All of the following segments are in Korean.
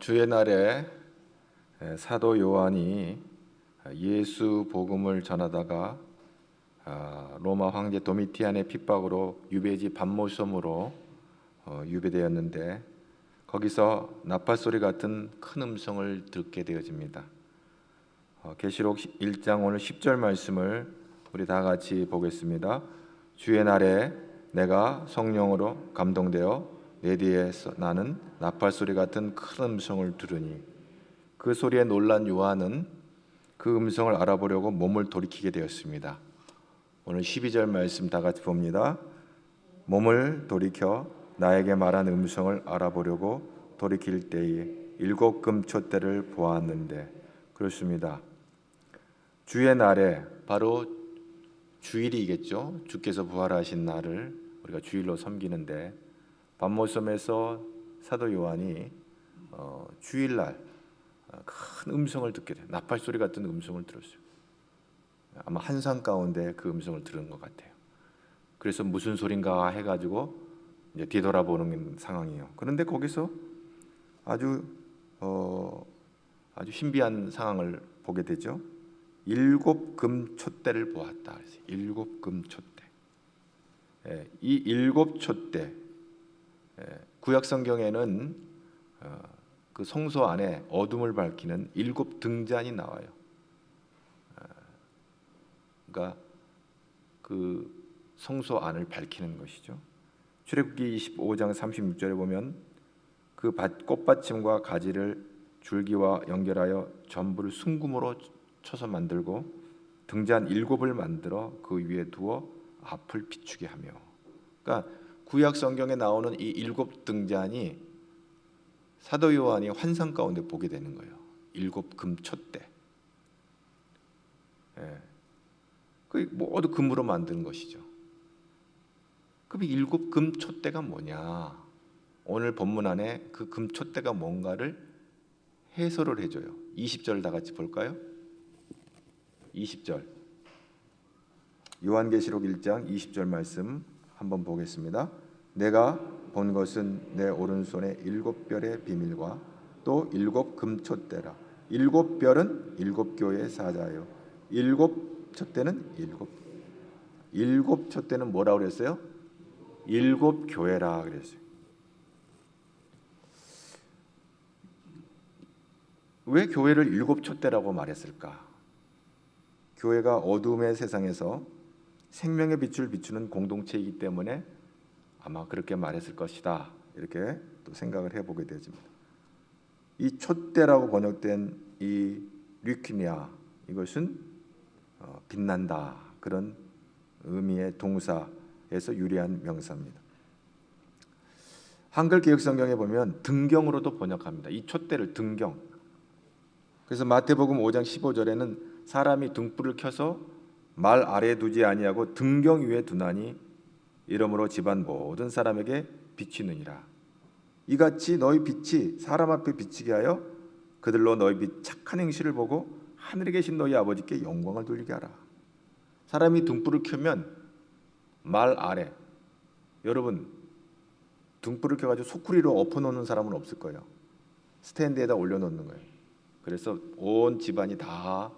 주의 날에 사도 요한이 예수 복음을 전하다가 로마 황제 도미티안의 핍박으로 유배지 반모섬으로 유배되었는데 거기서 나팔 소리 같은 큰 음성을 듣게 되어집니다. 계시록 1장 오늘 10절 말씀을 우리 다 같이 보겠습니다. 주의 날에 내가 성령으로 감동되어 내 뒤에서 나는 나팔 소리 같은 큰 음성을 들으니, 그 소리에 놀란 요한은 그 음성을 알아보려고 몸을 돌이키게 되었습니다. 오늘 12절 말씀 다 같이 봅니다. 몸을 돌이켜 나에게 말한 음성을 알아보려고 돌이킬 때에 7 금촛대를 보았는데, 그렇습니다. 주의 날에, 바로 주일이겠죠. 주께서 부활하신 날을 우리가 주일로 섬기는데, 반모섬에서 사도 요한이 주일날 큰 음성을 듣게 돼요. 나팔 소리 같은 음성을 들었어요. 아마 한산 가운데 그 음성을 들은 것 같아요. 그래서 무슨 소린가 해가지고 이제 뒤돌아보는 상황이에요. 그런데 거기서 아주 신비한 상황을 보게 되죠. 7 금촛대를 보았다. 7 금촛대. 이 7 촛대, 구약 성경에는 그 성소 안에 어둠을 밝히는 7 등잔이 나와요. 그러니까 그 성소 안을 밝히는 것이죠. 출애굽기 25장 36절에 보면 그 꽃받침과 가지를 줄기와 연결하여 전부를 순금으로 쳐서 만들고 등잔 7을 만들어 그 위에 두어 앞을 비추게 하며. 그러니까 구약 성경에 나오는 이 7 등잔이 사도 요한이 환상 가운데 보게 되는 거예요. 7 금촛대. 그 모두 금으로 만든 것이죠. 그럼 7 금촛대가 뭐냐? 오늘 본문 안에 그 금촛대가 뭔가를 해설을 해줘요. 20절 다 같이 볼까요? 20절 요한계시록 1장 20절 말씀 한번 보겠습니다. 내가 본 것은 내 오른손에 7별의 비밀과 또 7 금촛대라. 7별은 7 교회의 사자요. 7 촛대는 7 촛대는 뭐라고 그랬어요? 7 교회라 그랬어요. 왜 교회를 7 촛대라고 말했을까? 교회가 어둠의 세상에서 생명의 빛을 비추는 공동체이기 때문에 아마 그렇게 말했을 것이다. 이렇게 또 생각을 해보게 되집니다. 이 촛대라고 번역된 이 류키미아, 이것은 빛난다, 그런 의미의 동사에서 유래한 명사입니다. 한글 개역 성경에 보면 등경으로도 번역합니다. 이 촛대를 등경. 그래서 마태복음 5장 15절에는 사람이 등불을 켜서 말 아래에 두지 아니하고 등경 위에 두나니 이러므로 집안 모든 사람에게 비치느니라. 이같이 너희 빛이 사람 앞에 비치게 하여 그들로 너희 빛 착한 행실을 보고 하늘에 계신 너희 아버지께 영광을 돌리게 하라. 사람이 등불을 켜면 말 아래, 여러분 등불을 켜가지고 소쿠리로 엎어놓는 사람은 없을 거예요. 스탠드에다 올려놓는 거예요. 그래서 온 집안이 다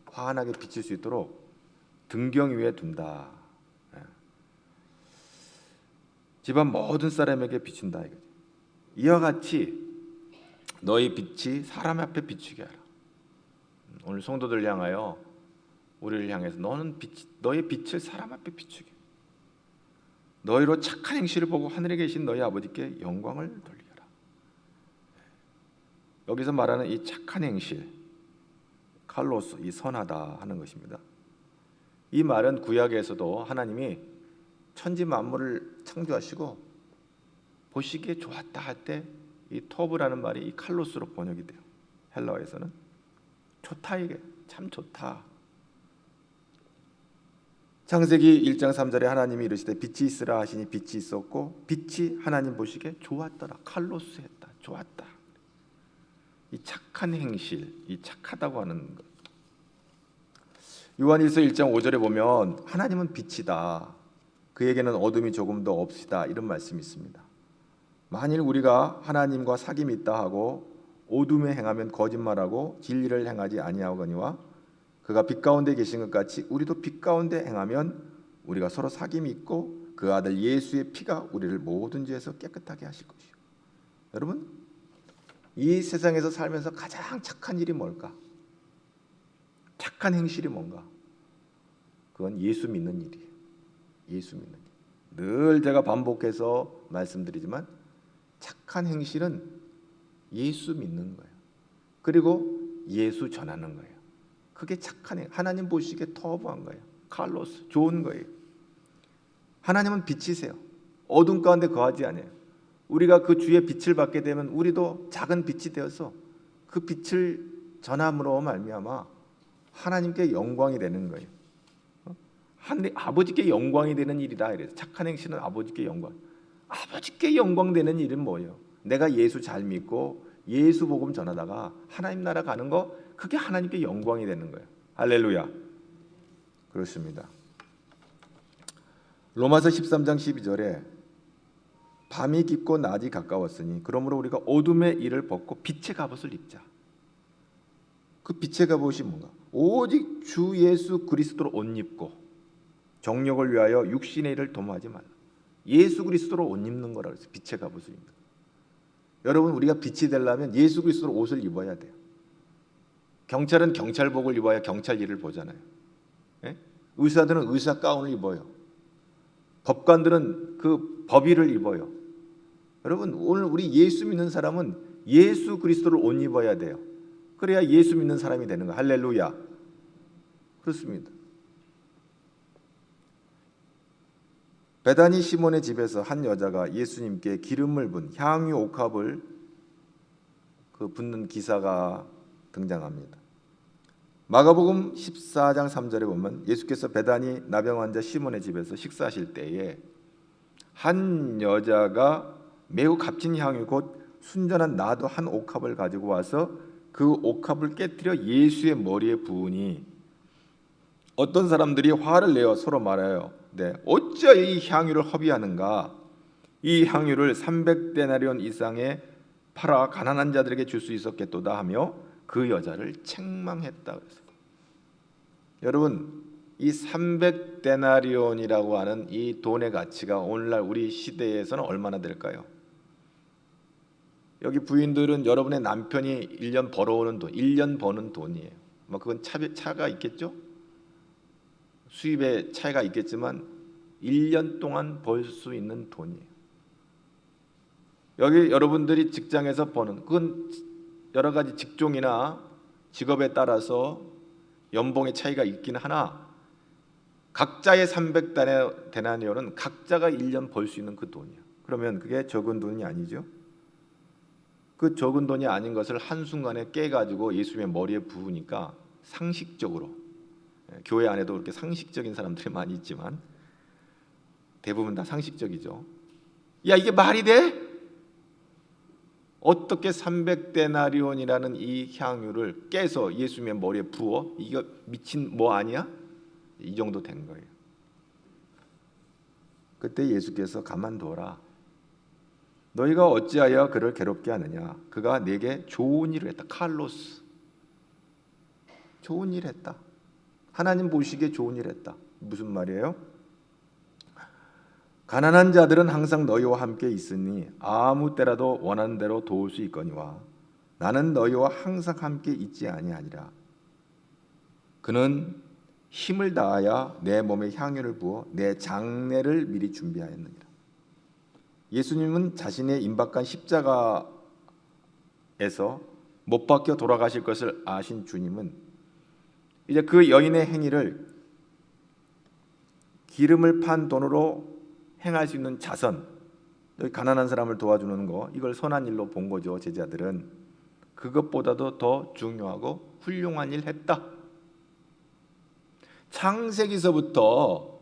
환하게 비칠 수 있도록 등경 위에 둔다. 집안 모든 사람에게 비춘다. 이와 같이 너희 빛이 사람 앞에 비추게 하라. 오늘 성도들 향하여, 우리를 향해서 너의 빛을 사람 앞에 비추게, 너희로 착한 행실을 보고 하늘에 계신 너희 아버지께 영광을 돌리게 하라. 여기서 말하는 이 착한 행실, 칼로스, 이 선하다 하는 것입니다. 이 말은 구약에서도 하나님이 천지 만물을 창조하시고 보시기에 좋았다 할 때 이 토브라는 말이 이 칼로스로 번역이 돼요. 헬라어에서는 좋다, 이게 참 좋다. 창세기 1장 3절에 하나님이 이르시되 빛이 있으라 하시니 빛이 있었고 빛이 하나님 보시기에 좋았더라. 칼로스했다, 좋았다. 이 착한 행실, 이 착하다고 하는 것. 요한일서 1장 5절에 보면 하나님은 빛이다, 그에게는 어둠이 조금도 없으시다, 이런 말씀이 있습니다. 만일 우리가 하나님과 사귐이 있다 하고 어둠에 행하면 거짓말하고 진리를 행하지 아니하거니와 그가 빛 가운데 계신 것 같이 우리도 빛 가운데 행하면 우리가 서로 사귐이 있고 그 아들 예수의 피가 우리를 모든 죄에서 깨끗하게 하실 것이요. 여러분, 이 세상에서 살면서 가장 착한 일이 뭘까? 착한 행실이 뭔가? 그건 예수 믿는 일이에요. 예수 믿는 일. 늘 제가 반복해서 말씀드리지만 착한 행실은 예수 믿는 거예요. 그리고 예수 전하는 거예요. 그게 착한 행. 하나님 보시기에 터부한 거예요. 칼로스, 좋은 거예요. 하나님은 빛이세요. 어둠 가운데 거하지 않아요. 우리가 그 주의 빛을 받게 되면 우리도 작은 빛이 되어서 그 빛을 전함으로 말미암아 하나님께 영광이 되는 거예요. 아버지께 영광이 되는 일이다. 이래서 착한 행실은 아버지께 영광. 아버지께 영광 되는 일은 뭐예요? 내가 예수 잘 믿고 예수 복음 전하다가 하나님 나라 가는 거, 그게 하나님께 영광이 되는 거예요. 할렐루야. 그렇습니다. 로마서 13장 12절에 밤이 깊고 낮이 가까웠으니 그러므로 우리가 어둠의 일을 벗고 빛의 갑옷을 입자. 그 빛의 갑옷이 뭔가? 오직 주 예수 그리스도로 옷 입고 정욕을 위하여 육신의 일을 도모하지 말라. 예수 그리스도로 옷 입는 거라 그랬어요. 빛의 갑옷을 입는 거. 여러분, 우리가 빛이 되려면 예수 그리스도로 옷을 입어야 돼요. 경찰은 경찰복을 입어야 경찰 일을 보잖아요. 예? 의사들은 의사 가운을 입어요. 법관들은 그 법의를 입어요. 여러분, 오늘 우리 예수 믿는 사람은 예수 그리스도를 옷 입어야 돼요. 그래야 예수 믿는 사람이 되는 거예요. 할렐루야. 그렇습니다. 베다니 시몬의 집에서 한 여자가 예수님께 기름을 분 향유 옥합을 붓는 기사가 등장합니다. 마가복음 14장 3절에 보면 예수께서 베다니 나병 환자 시몬의 집에서 식사하실 때에 한 여자가 매우 값진 향유 곧 순전한 나도 한 옥합을 가지고 와서 그 옥합을 깨뜨려 예수의 머리에 부으니 어떤 사람들이 화를 내어 서로 말하여 어찌 이 향유를 허비하는가? 이 향유를 300데나리온 이상에 팔아 가난한 자들에게 줄 수 있었겠도다 하며 그 여자를 책망했다 그랬어요. 여러분, 이 300데나리온이라고 하는 이 돈의 가치가 오늘날 우리 시대에서는 얼마나 될까요? 여기 부인들은 여러분의 남편이 1년 벌어오는 돈, 1년 버는 돈이에요. 뭐 그건 차가 있겠죠? 수입의 차이가 있겠지만 1년 동안 벌 수 있는 돈이에요. 여기 여러분들이 직장에서 버는, 그건 여러 가지 직종이나 직업에 따라서 연봉의 차이가 있긴 하나 각자의 300데나리온은 각자가 1년 벌 수 있는 그 돈이에요. 그러면 그게 적은 돈이 아니죠. 그 적은 돈이 아닌 것을 한순간에 깨가지고 예수님의 머리에 부으니까 상식적으로, 교회 안에도 그렇게 상식적인 사람들이 많이 있지만 대부분 다 상식적이죠. 야, 이게 말이 돼? 어떻게 300데나리온이라는 이 향유를 깨서 예수님의 머리에 부어? 이거 미친 뭐 아니야? 이 정도 된 거예요. 그때 예수께서 가만둬라. 너희가 어찌하여 그를 괴롭게 하느냐? 그가 내게 좋은 일을 했다. 칼로스. 좋은 일 했다. 하나님 보시기에 좋은 일 했다. 무슨 말이에요? 가난한 자들은 항상 너희와 함께 있으니 아무 때라도 원하는 대로 도울 수 있거니와 나는 너희와 항상 함께 있지 아니하니라. 그는 힘을 다하여 내 몸에 향유를 부어 내 장례를 미리 준비하였느니라. 예수님은 자신의 임박한 십자가에서 못 박혀 돌아가실 것을 아신 주님은 이제 그 여인의 행위를 기름을 판 돈으로 행할 수 있는 자선, 가난한 사람을 도와주는 거, 이걸 선한 일로 본 거죠. 제자들은 그것보다도 더 중요하고 훌륭한 일 했다. 창세기서부터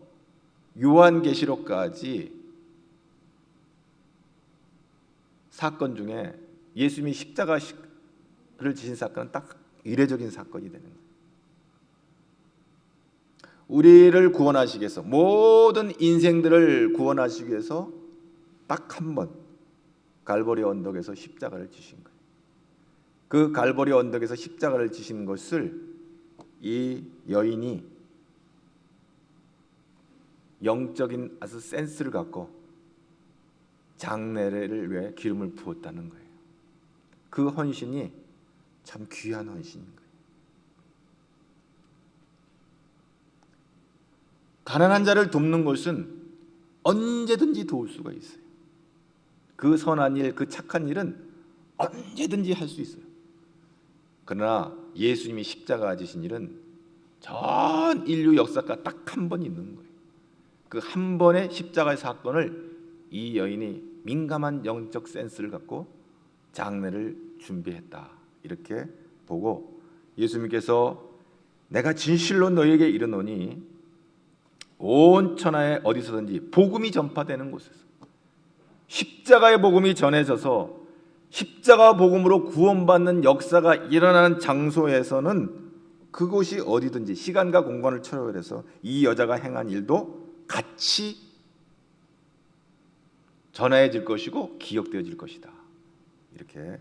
요한계시록까지 사건 중에 예수님이 십자가를 지신 사건은 딱 이례적인 사건이 되는 거예요. 우리를 구원하시기 위해서, 모든 인생들을 구원하시기 위해서 딱 한 번 갈보리 언덕에서 십자가를 지신 거예요. 그 갈보리 언덕에서 십자가를 지신 것을 이 여인이 영적인 아주 센스를 갖고 장례를 위해 기름을 부었다는 거예요. 그 헌신이 참 귀한 헌신인 거예요. 가난한 자를 돕는 것은 언제든지 도울 수가 있어요. 그 선한 일, 그 착한 일은 언제든지 할 수 있어요. 그러나 예수님이 십자가 지신 일은 전 인류 역사가 딱 한 번 있는 거예요. 그 한 번의 십자가의 사건을 이 여인이 민감한 영적 센스를 갖고 장례를 준비했다, 이렇게 보고 예수님께서 내가 진실로 너희에게 이르노니 온 천하에 어디서든지 복음이 전파되는 곳에서, 십자가의 복음이 전해져서 십자가 복음으로 구원받는 역사가 일어나는 장소에서는 그곳이 어디든지 시간과 공간을 초월해서 이 여자가 행한 일도 같이 전해질 것이고 기억되어질 것이다, 이렇게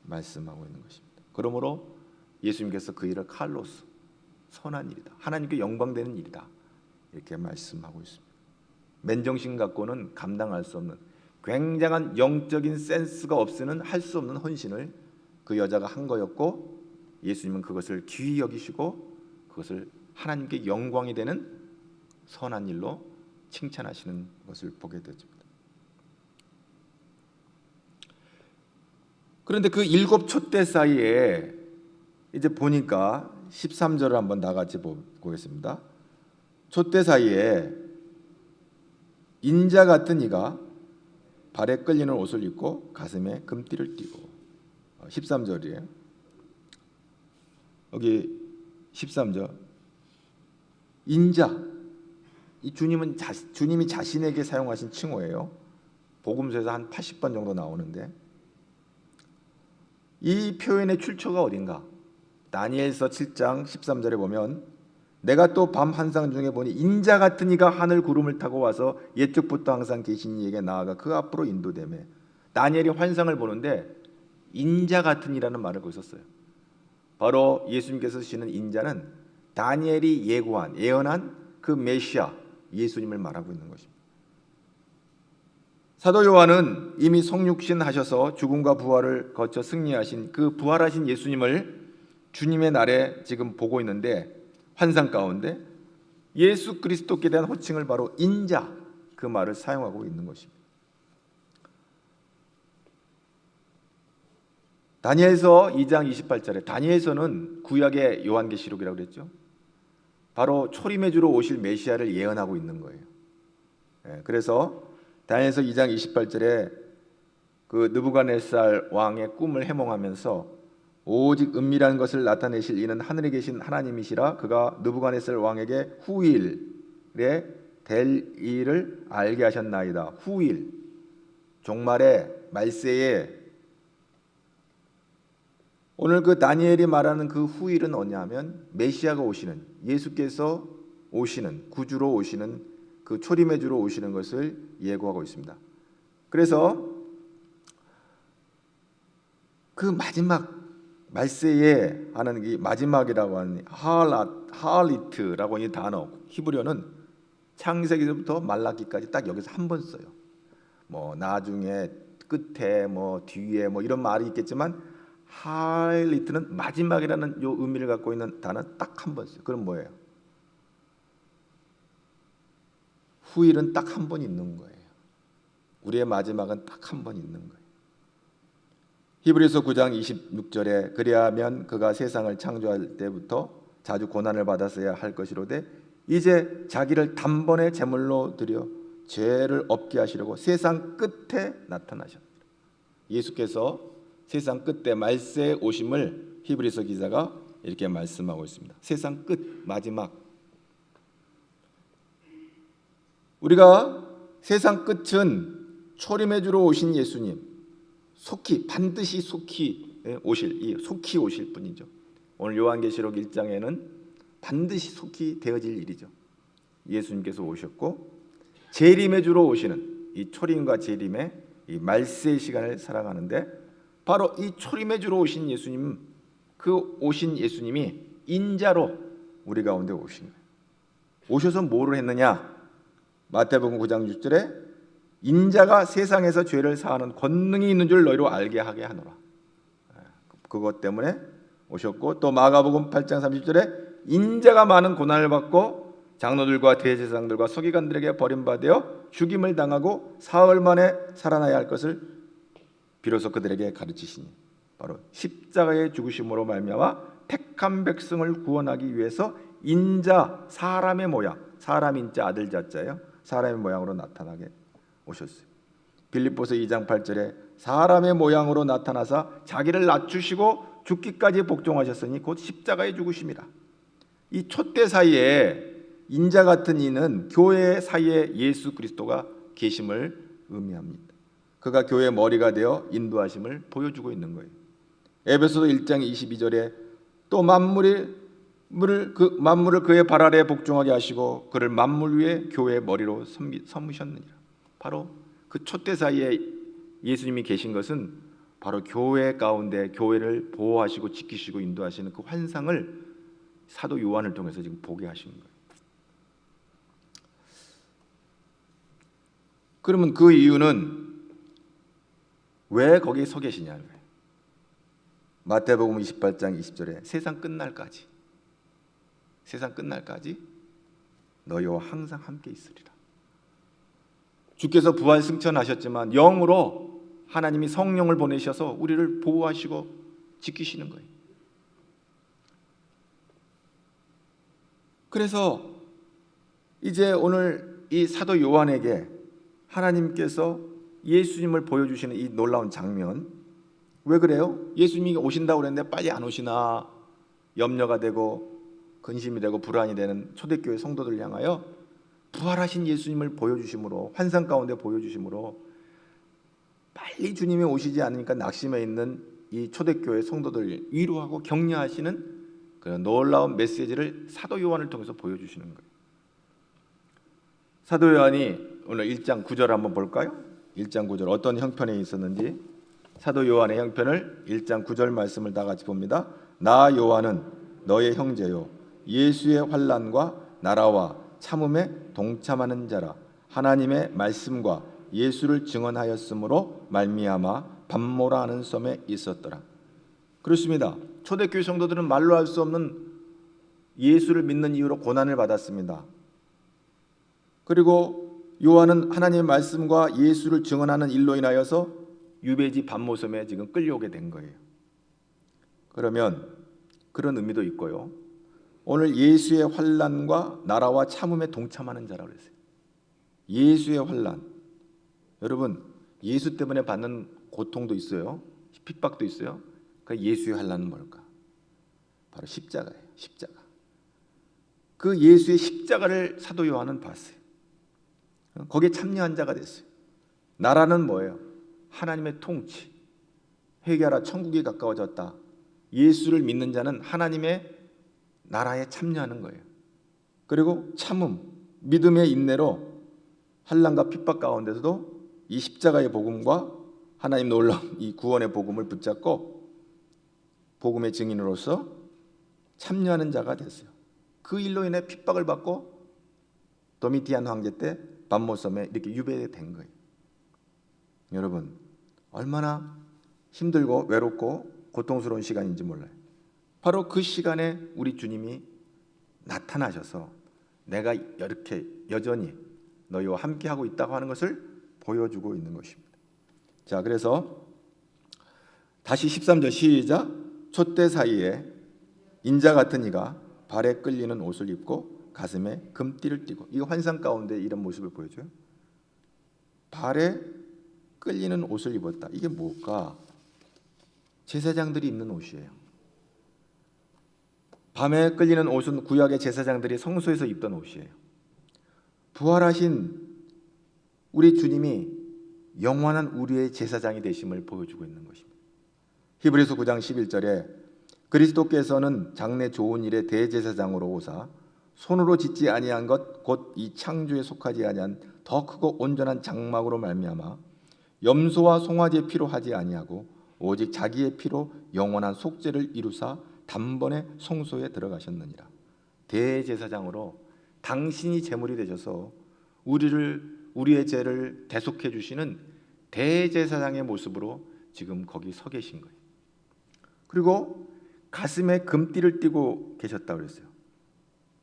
말씀하고 있는 것입니다. 그러므로 예수님께서 그 일을 칼로스, 선한 일이다, 하나님께 영광되는 일이다, 이렇게 말씀하고 있습니다. 맨정신 갖고는 감당할 수 없는 굉장한 영적인 센스가 없이는 할 수 없는 헌신을 그 여자가 한 거였고, 예수님은 그것을 귀히 여기시고 그것을 하나님께 영광이 되는 선한 일로 칭찬하시는 것을 보게 되죠. 그런데 그 7 촛대 사이에 이제 보니까 13절을 한번 나같이 보겠습니다. 촛대 사이에 인자 같은 이가 발에 끌리는 옷을 입고 가슴에 금띠를 띠고, 13절이에요. 여기 13절 인자, 이 주님이 자신에게 사용하신 칭호예요. 복음서에서 한 80번 정도 나오는데 이 표현의 출처가 어딘가? 다니엘서 7장 13절에 보면 내가 또 밤 환상 중에 보니 인자 같은 이가 하늘 구름을 타고 와서 옛적부터 항상 계신 이에게 나아가 그 앞으로 인도되매, 다니엘이 환상을 보는데 인자 같은 이라는 말을 거기서 써요. 바로 예수님께서 쓰시는 인자는 다니엘이 예언한 그 메시아 예수님을 말하고 있는 것입니다. 사도 요한은 이미 성육신 하셔서 죽음과 부활을 거쳐 승리하신 그 부활하신 예수님을 주님의 날에 지금 보고 있는데, 환상 가운데 예수 그리스도께 대한 호칭을 바로 인자, 그 말을 사용하고 있는 것입니다. 다니엘서 2장 28절에, 다니엘서는 구약의 요한계시록이라고 그랬죠. 바로 초림의 주로 오실 메시아를 예언하고 있는 거예요. 그래서 다니엘서 2장 28절에 그 느부갓네살 왕의 꿈을 해몽하면서 오직 은밀한 것을 나타내실 이는 하늘에 계신 하나님이시라, 그가 느부갓네살 왕에게 후일에 될 일을 알게 하셨나이다. 후일, 종말의 말세에, 오늘 그 다니엘이 말하는 그 후일은 뭐냐면 메시아가 오시는, 예수께서 오시는, 구주로 오시는, 그 초림의 주로 오시는 것을 예고하고 있습니다. 그래서 그 마지막 말세에 하는 이 마지막이라고 하는 하알리트라고 하는 이 단어, 히브리어는 창세기부터 말라기까지 딱 여기서 한 번 써요. 뭐 나중에, 끝에, 뭐 뒤에, 뭐 이런 말이 있겠지만 하알리트는 마지막이라는 요 의미를 갖고 있는 단어 딱 한 번 써요. 그럼 뭐예요? 후일은 딱 한 번 있는 거예요. 우리의 마지막은 딱 한 번 있는 거예요. 히브리서 9장 26절에 그리하면 그가 세상을 창조할 때부터 자주 고난을 받았어야 할 것이로되 이제 자기를 단번에 제물로 드려 죄를 없게 하시려고 세상 끝에 나타나셨다. 예수께서 세상 끝에 말세에 오심을 히브리서 기자가 이렇게 말씀하고 있습니다. 세상 끝, 마지막. 우리가 세상 끝은 초림의 주로 오신 예수님, 속히, 반드시 속히 오실 분이죠. 오늘 요한계시록 1장에는 반드시 속히 되어질 일이죠. 예수님께서 오셨고 재림의 주로 오시는 이 초림과 재림의 이 말세의 시간을 살아가는데 바로 이 초림의 주로 오신 예수님, 그 오신 예수님이 인자로 우리 가운데 오신 거예요. 오셔서 뭐를 했느냐? 마태복음 9장 6절에 인자가 세상에서 죄를 사하는 권능이 있는 줄 너희로 알게 하게 하노라. 그것 때문에 오셨고, 또 마가복음 8장 30절에 인자가 많은 고난을 받고 장로들과 대제사장들과 서기관들에게 버림받아 죽임을 당하고 사흘 만에 살아나야 할 것을 비로소 그들에게 가르치시니, 바로 십자가의 죽으심으로 말미암아 택한 백성을 구원하기 위해서 인자, 사람의 모양, 사람 인자 아들 자자예요, 사람의 모양으로 나타나게 오셨어요. 빌립보서 2장 8절에 사람의 모양으로 나타나사 자기를 낮추시고 죽기까지 복종하셨으니 곧 십자가의 죽으심이라. 이 촛대 사이에 인자 같은 이는 교회 사이에 예수 그리스도가 계심을 의미합니다. 그가 교회의 머리가 되어 인도하심을 보여주고 있는 거예요. 에베소서 1장 22절에 또 만물을 그의 발 아래에 복종하게 하시고 그를 만물 위에 교회의 머리로 삼으셨느니라. 바로 그 촛대 사이에 예수님이 계신 것은 바로 교회 가운데 교회를 보호하시고 지키시고 인도하시는 그 환상을 사도 요한을 통해서 지금 보게 하신 거예요. 그러면 그 이유는 왜 거기 서 계시냐는 거예요. 마태복음 28장 20절에 세상 끝날까지 너희와 항상 함께 있으리라. 주께서 부활 승천하셨지만 영으로 하나님이 성령을 보내셔서 우리를 보호하시고 지키시는 거예요. 그래서 이제 오늘 이 사도 요한에게 하나님께서 예수님을 보여주시는 이 놀라운 장면, 왜 그래요? 예수님이 오신다고 그랬는데 빨리 안 오시나 염려가 되고 근심이 되고 불안이 되는 초대교회 성도들 향하여 부활하신 예수님을 보여주심으로, 환상 가운데 보여주심으로 빨리 주님이 오시지 않으니까 낙심해 있는 이 초대교회 성도들 위로하고 격려하시는 그런 놀라운 메시지를 사도 요한을 통해서 보여주시는 거예요. 사도 요한이 오늘 1장 9절 한번 볼까요? 1장 9절 어떤 형편에 있었는지 사도 요한의 형편을 1장 9절 말씀을 다 같이 봅니다. 나 요한은 너의 형제요 예수의 환난과 나라와 참음에 동참하는 자라. 하나님의 말씀과 예수를 증언하였으므로 말미암아 밤모라 하는 섬에 있었더라. 그렇습니다. 초대교회 성도들은 말로 할 수 없는 예수를 믿는 이유로 고난을 받았습니다. 그리고 요한은 하나님의 말씀과 예수를 증언하는 일로 인하여서 유배지 밤모섬에 지금 끌려오게 된 거예요. 그러면 그런 의미도 있고요. 오늘 예수의 환난과 나라와 참음에 동참하는 자라고 그랬어요. 예수의 환난. 여러분, 예수 때문에 받는 고통도 있어요. 핍박도 있어요. 그 예수의 환난은 뭘까? 바로 십자가예요. 십자가. 그 예수의 십자가를 사도 요한은 봤어요. 거기에 참여한 자가 됐어요. 나라는 뭐예요? 하나님의 통치. 회개하라 천국이 가까워졌다. 예수를 믿는 자는 하나님의 나라에 참여하는 거예요. 그리고 참음, 믿음의 인내로 환난과 핍박 가운데서도 이 십자가의 복음과 하나님 놀라운 이 구원의 복음을 붙잡고 복음의 증인으로서 참여하는 자가 됐어요. 그 일로 인해 핍박을 받고 도미티안 황제 때 밤모섬에 이렇게 유배된 거예요. 여러분, 얼마나 힘들고 외롭고 고통스러운 시간인지 몰라요. 바로 그 시간에 우리 주님이 나타나셔서 내가 이렇게 여전히 너희와 함께하고 있다고 하는 것을 보여주고 있는 것입니다. 자, 그래서 다시 13절 시작. 촛대 사이에 인자 같은 이가 발에 끌리는 옷을 입고 가슴에 금띠를 띠고, 이 환상 가운데 이런 모습을 보여줘요. 발에 끌리는 옷을 입었다. 이게 뭘까? 제사장들이 입는 옷이에요. 밤에 끌리는 옷은 구약의 제사장들이 성소에서 입던 옷이에요. 부활하신 우리 주님이 영원한 우리의 제사장이 되심을 보여주고 있는 것입니다. 히브리서 9장 11절에 그리스도께서는 장래 좋은 일의 대제사장으로 오사 손으로 짓지 아니한 것 곧 이 창조에 속하지 아니한 더 크고 온전한 장막으로 말미암아 염소와 송아지의 피로 하지 아니하고 오직 자기의 피로 영원한 속죄를 이루사 단번에 성소에 들어가셨느니라. 대제사장으로 당신이 제물이 되셔서 우리의 죄를 대속해 주시는 대제사장의 모습으로 지금 거기 서 계신 거예요. 그리고 가슴에 금띠를 띠고 계셨다고 그랬어요.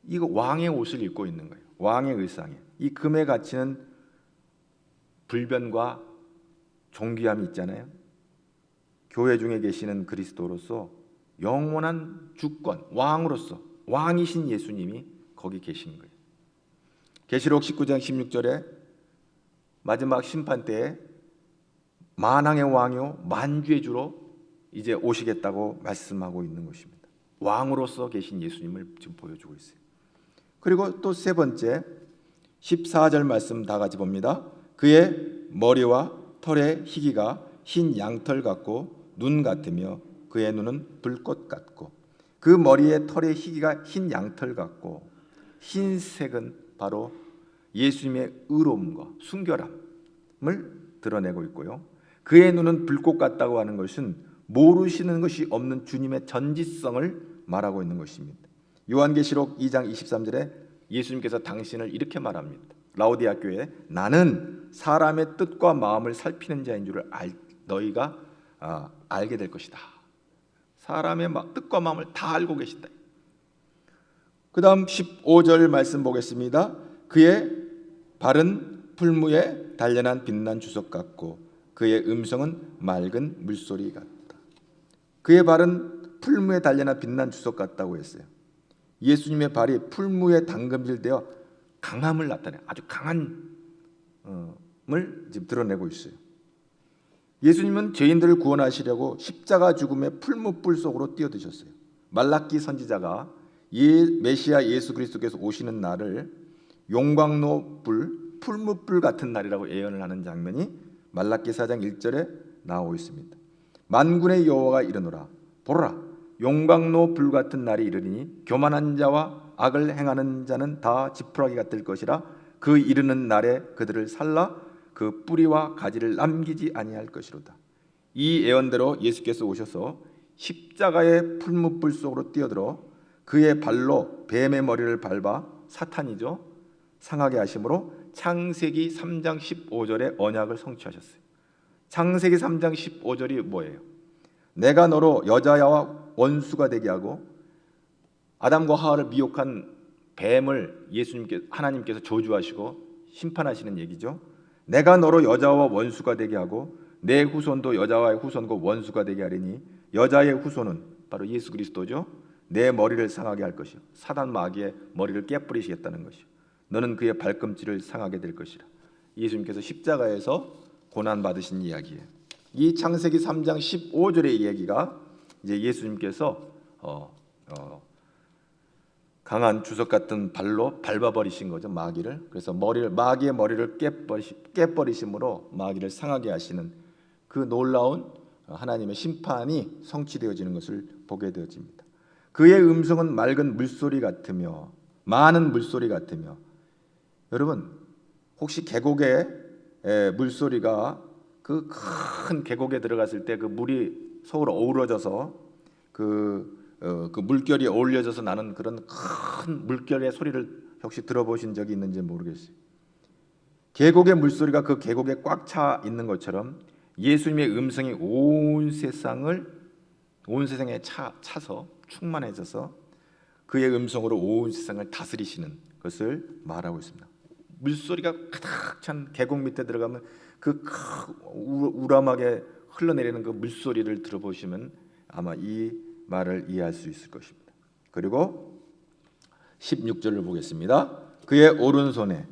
이거 왕의 옷을 입고 있는 거예요. 왕의 의상에 이 금의 가치는 불변과 존귀함이 있잖아요. 교회 중에 계시는 그리스도로서 영원한 주권, 왕으로서 왕이신 예수님이 거기 계신 거예요. 계시록 19장 16절에 마지막 심판 때에 만왕의 왕이요 만주의 주로 이제 오시겠다고 말씀하고 있는 것입니다. 왕으로서 계신 예수님을 지금 보여주고 있어요. 그리고 또 세 번째 14절 말씀 다 같이 봅니다. 그의 머리와 털의 희기가 흰 양털 같고 눈 같으며 그의 눈은 불꽃 같고. 그 머리의 털의 희기가 흰 양털 같고, 흰색은 바로 예수님의 의로움과 순결함을 드러내고 있고요. 그의 눈은 불꽃 같다고 하는 것은 모르시는 것이 없는 주님의 전지성을 말하고 있는 것입니다. 요한계시록 2장 23절에 예수님께서 당신을 이렇게 말합니다. 라오디아 교회에 나는 사람의 뜻과 마음을 살피는 자인 줄을 너희가 알게 될 것이다. 사람의 뜻과 마음을 다 알고 계신다. 그 다음 15절 말씀 보겠습니다. 그의 발은 풀무에 단련한 빛난 주석 같고 그의 음성은 맑은 물소리 같다. 그의 발은 풀무에 단련한 빛난 주석 같다고 했어요. 예수님의 발이 풀무에 담금질되어 강함을 나타내요. 아주 강한 을 지금 드러내고 있어요. 예수님은 죄인들을 구원하시려고 십자가 죽음의 풀무불 속으로 뛰어드셨어요. 말라기 선지자가 메시아 예수 그리스도께서 오시는 날을 용광로 불, 풀무불 같은 날이라고 예언을 하는 장면이 말라기 4장 1절에 나오고 있습니다. 만군의 여호와가 이르노라 보라 용광로 불 같은 날이 이르리니 교만한 자와 악을 행하는 자는 다 지푸라기가 될 것이라. 그 이르는 날에 그들을 살라 그 뿌리와 가지를 남기지 아니할 것이로다. 이 예언대로 예수께서 오셔서 십자가의 풀무불 속으로 뛰어들어 그의 발로 뱀의 머리를 밟아 사탄이죠 상하게 하심으로 창세기 3장 15절의 언약을 성취하셨어요. 창세기 3장 15절이 뭐예요? 내가 너로 여자와 원수가 되게 하고 아담과 하와를 미혹한 뱀을 하나님께서 저주하시고 심판하시는 얘기죠. 내가 너로 여자와 원수가 되게 하고 내 후손도 여자와의 후손과 원수가 되게 하리니 여자의 후손은 바로 예수 그리스도죠. 내 머리를 상하게 할 것이요 사단 마귀의 머리를 깨뿌리시겠다는 것이요 너는 그의 발꿈치를 상하게 될 것이라. 예수님께서 십자가에서 고난 받으신 이야기예요. 이 창세기 3장 15절의 이야기가 이제 예수님께서 강한 주석 같은 발로 밟아버리신 거죠, 마귀를. 그래서 마귀의 머리를 깨버리심으로 마귀를 상하게 하시는 그 놀라운 하나님의 심판이 성취되어지는 것을 보게 되어집니다. 그의 음성은 맑은 물소리 같으며 많은 물소리 같으며. 여러분 혹시 계곡의 물소리가 그 큰 계곡에 들어갔을 때 그 물이 서로 어우러져서 그 물결이 어울려져서 나는 그런 큰 물결의 소리를 혹시 들어보신 적이 있는지 모르겠어요. 계곡의 물소리가 그 계곡에 꽉 차 있는 것처럼 예수님의 음성이 온 세상에 차서 충만해져서 그의 음성으로 온 세상을 다스리시는 것을 말하고 있습니다. 물소리가 가득 찬 계곡 밑에 들어가면 그 우람하게 흘러내리는 그 물소리를 들어보시면 아마 이 말을 이해할 수 있을 것입니다. 그리고 16절을 보겠습니다. 그의 오른손에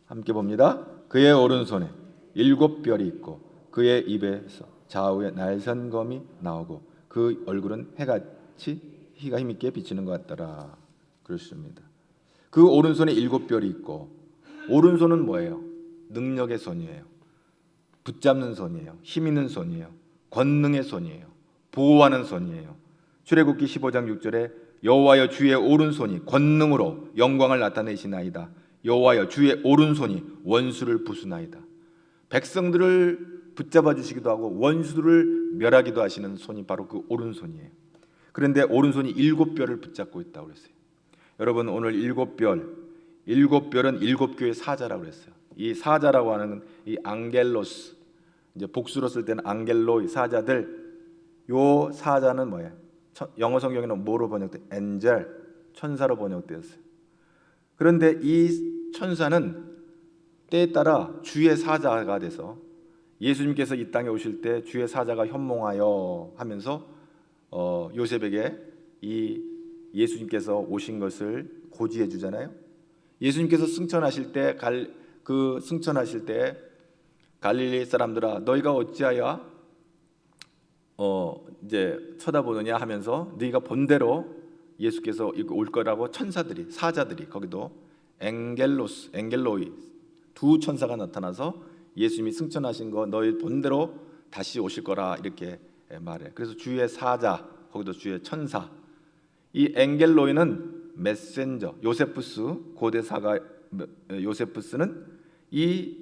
함께 봅니다. 그의 오른손에 7별이 있고 그의 입에서 좌우에 날선 검이 나오고 그 얼굴은 해같이 희가 힘있게 비치는 것 같더라. 그렇습니다. 그 오른손에 7별이 있고, 오른손은 뭐예요? 능력의 손이에요. 붙잡는 손이에요. 힘 있는 손이에요. 권능의 손이에요. 보호하는 손이에요. 출애굽기 15장 6절에 여호와여 주의 오른손이 권능으로 영광을 나타내시나이다. 여호와여 주의 오른손이 원수를 부수나이다. 백성들을 붙잡아 주시기도 하고 원수들을 멸하기도 하시는 손이 바로 그 오른손이에요. 그런데 오른손이 7별을 붙잡고 있다고 그랬어요. 여러분, 오늘 7별, 7별은 7교의 사자라고 그랬어요. 이 사자라고 하는 이 앙겔로스, 이제 복수로 쓸 때는 앙겔로의 사자들, 요 사자는 뭐예요? 영어 성경에는 뭐로 번역돼? 엔젤, 천사로 번역되었어요. 그런데 이 천사는 때에 따라 주의 사자가 돼서 예수님께서 이 땅에 오실 때 주의 사자가 현몽하여 하면서 요셉에게 이 예수님께서 오신 것을 고지해 주잖아요. 예수님께서 승천하실 때 갈릴리 사람들아 너희가 어찌하여 이제 쳐다보느냐 하면서 너희가 본대로 예수께서 올 거라고 천사들이, 사자들이, 거기도 엔겔로이 두 천사가 나타나서 예수님이 승천하신 거 너희 본대로 다시 오실 거라 이렇게 말해. 그래서 주의 사자, 거기도 주의 천사. 이 엔겔로이는 메센저, 요세푸스, 고대 사가 요세푸스는 이